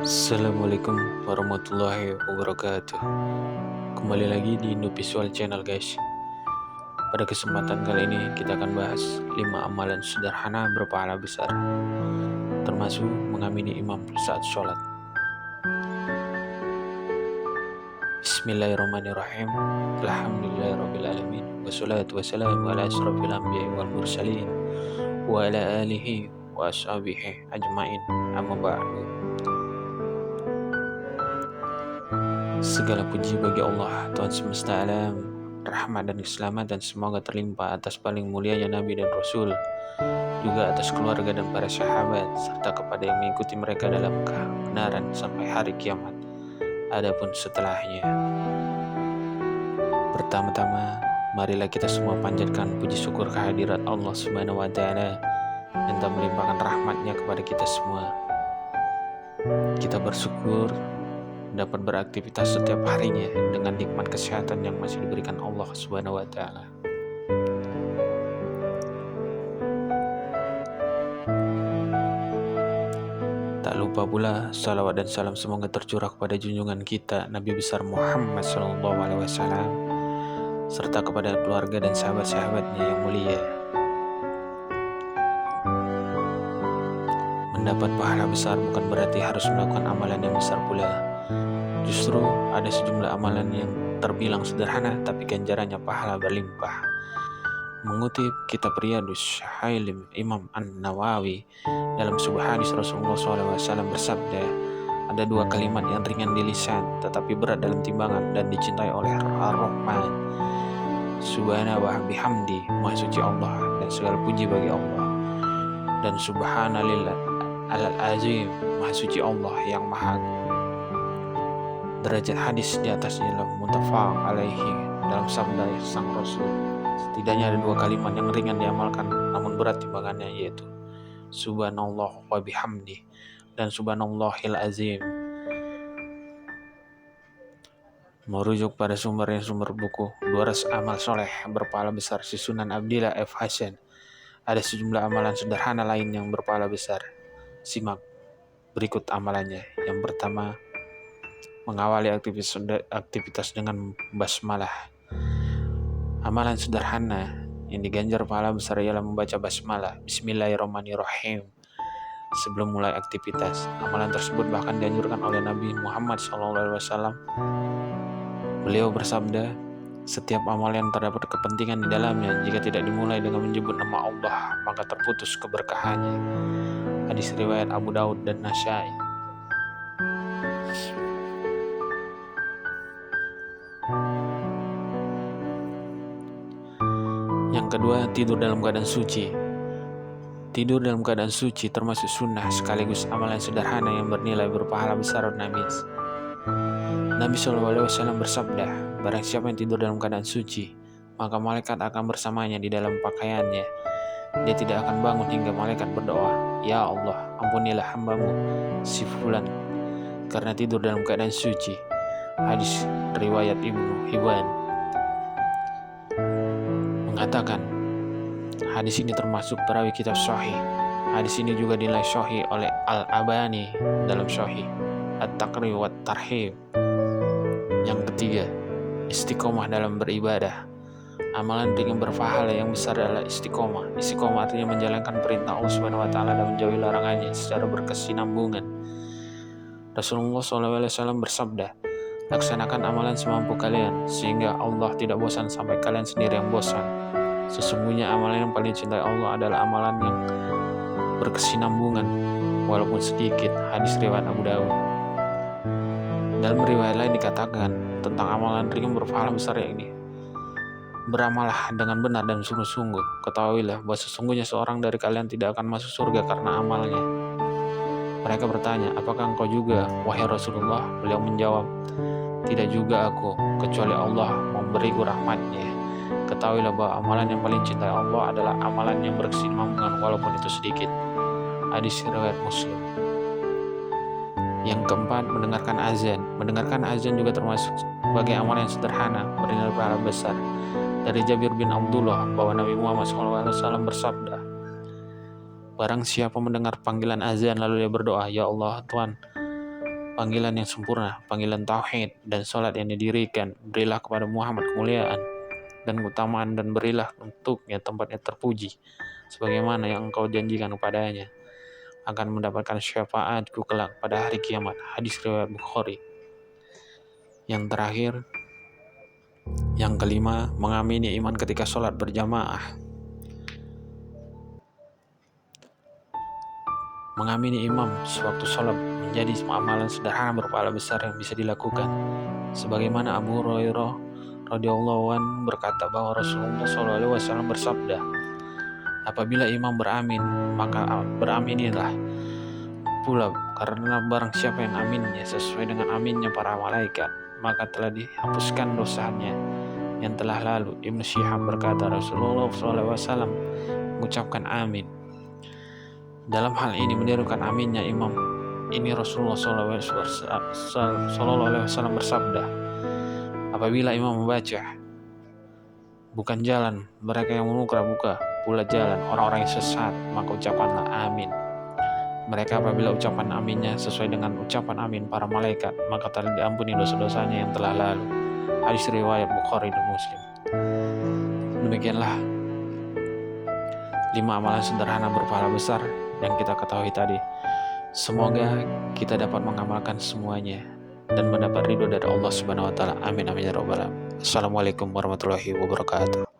Assalamualaikum warahmatullahi wabarakatuh. Kembali lagi di Indo Visual Channel guys. Pada kesempatan kali ini kita akan bahas 5 amalan sederhana berpahala besar, termasuk mengamini imam saat sholat. Bismillahirrahmanirrahim. Alhamdulillahirrabbilalamin. Wassalatu wassalamu ala asrafil anbiya'i wal mursalin wa ala alihi wa ashabihi ajmain. Amma ba'du. Segala puji bagi Allah, Tuhan semesta alam, rahmat dan keselamatan semoga terlimpah atas paling mulianya Nabi dan Rasul, juga atas keluarga dan para sahabat, serta kepada yang mengikuti mereka dalam kebenaran sampai hari kiamat, adapun setelahnya. Pertama-tama, marilah kita semua panjatkan puji syukur kehadirat Allah Subhanahu wa Ta'ala yang telah melimpahkan rahmatnya kepada kita semua. Kita bersyukur dapat beraktivitas setiap harinya dengan nikmat kesehatan yang masih diberikan Allah Subhanahu wa Ta'ala. Tak lupa pula salawat dan salam semoga tercurah kepada junjungan kita Nabi besar Muhammad SAW, serta kepada keluarga dan sahabat-sahabatnya yang mulia. Mendapat pahala besar bukan berarti harus melakukan amalan yang besar pula. Justru ada sejumlah amalan yang terbilang sederhana tapi ganjarannya pahala berlimpah. Mengutip kitab Riyadhus Shalihin Imam An-Nawawi, dalam sebuah hadis Rasulullah SAW bersabda, ada 2 kalimat yang ringan di lisan tetapi berat dalam timbangan dan dicintai oleh Ar-Rahman. Subhana wa bihamdi, maha suci Allah dan segala puji bagi Allah. Dan subhanallah alal azim, maha suci Allah yang maha. Derajat hadis di atasnya adalah muttafaq alaihi, dalam sabda sang Rasul. Setidaknya ada 2 kalimat yang ringan diamalkan namun berat timbangannya, yaitu subhanallah wa bihamdi dan subhanallahil azim. Merujuk pada sumber buku 200 amal soleh berpahala besar si Sunan Abdillah F. Hasan, ada sejumlah amalan sederhana lain yang berpahala besar. Simak berikut amalannya. Yang pertama, mengawali aktivitas dengan basmalah. Amalan sederhana yang diganjar pahala besar ialah membaca basmalah, Bismillahirrahmanirrahim, sebelum mulai aktivitas. Amalan tersebut bahkan dianjurkan oleh Nabi Muhammad SAW. Beliau bersabda, setiap amalan terdapat kepentingan di dalamnya. Jika tidak dimulai dengan menyebut nama Allah, maka terputus keberkahannya. Hadis riwayat Abu Daud dan Nasa'i. Yang kedua, tidur dalam keadaan suci. Tidur dalam keadaan suci termasuk sunnah sekaligus amalan sederhana yang bernilai berpahala besar. Nabi SAW bersabda, barang siapa yang tidur dalam keadaan suci, maka malaikat akan bersamanya di dalam pakaiannya. Dia tidak akan bangun hingga malaikat berdoa, ya Allah, ampunilah hambamu si fulan karena tidur dalam keadaan suci. Hadis riwayat Ibnu Hibban. Mengatakan, hadis ini termasuk perawi kitab Sahih. Hadis ini juga dinilai sahih oleh Al-Albani dalam Sahih At-Taqrib wa Tarhib. Yang ketiga, istiqomah dalam beribadah. Amalan ringan berpahala yang besar adalah istiqomah. Istiqomah artinya menjalankan perintah Allah Subhanahu wa Ta'ala dan menjauhi larangannya secara berkesinambungan. Rasulullah SAW bersabda, laksanakan amalan semampu kalian sehingga Allah tidak bosan sampai kalian sendiri yang bosan. Sesungguhnya amalan yang paling dicintai Allah adalah amalan yang berkesinambungan walaupun sedikit. Hadis riwayat Abu Daud. Dalam riwayat lain dikatakan tentang amalan ringan berpahala besar ini, beramalah dengan benar dan sungguh-sungguh. Ketahuilah bahwa sesungguhnya seorang dari kalian tidak akan masuk surga karena amalnya. Mereka bertanya, apakah engkau juga, wahai Rasulullah? Beliau menjawab, tidak juga aku, kecuali Allah memberiku rahmatnya. Ketahuilah bahwa amalan yang paling cintai Allah adalah amalan yang berkesinambungan walaupun itu sedikit. Hadis riwayat Muslim. Yang keempat, mendengarkan azan. Mendengarkan azan juga termasuk sebagai amalan yang sederhana bernilai pahala besar. Dari Jabir bin Abdullah bahwa Nabi Muhammad SAW bersabda, barang siapa mendengar panggilan azan lalu dia berdoa, ya Allah Tuhan, panggilan yang sempurna, panggilan tauhid dan salat yang didirikan. Berilah kepada Muhammad kemuliaan dan keutamaan, dan berilah untuknya tempat yang terpuji, sebagaimana yang engkau janjikan kepadanya akan mendapatkan syafaatku kelak pada hari kiamat. Hadis riwayat Bukhari. Yang terakhir, yang kelima, mengamini iman ketika sholat berjamaah. Mengamini imam sewaktu sholat menjadi amalan sederhana berpahala besar yang bisa dilakukan. Sebagaimana Abu Hurairah radhiyallahu anhu berkata bahwa Rasulullah SAW bersabda, apabila imam beramin, maka beraminilah pula, karena barang siapa yang aminnya sesuai dengan aminnya para malaikat, maka telah dihapuskan dosanya yang telah lalu. Ibnu Syihab berkata, Rasulullah SAW mengucapkan amin. Dalam hal ini menirukan aminnya imam ini, Rasulullah SAW bersabda, apabila imam membaca, bukan jalan mereka yang menukar, buka pula jalan orang-orang yang sesat, maka ucapkanlah amin. Mereka apabila ucapan aminnya sesuai dengan ucapan amin para malaikat, maka telah diampuni dosa-dosanya yang telah lalu. Hadis riwayat Bukhari dan Muslim. Demikianlah 5 amalan sederhana berpahala besar yang kita ketahui tadi. Semoga kita dapat mengamalkan semuanya dan mendapat ridho dari Allah Subhanahu wa taala. Amin amin ya rabbal alamin. Assalamualaikum warahmatullahi wabarakatuh.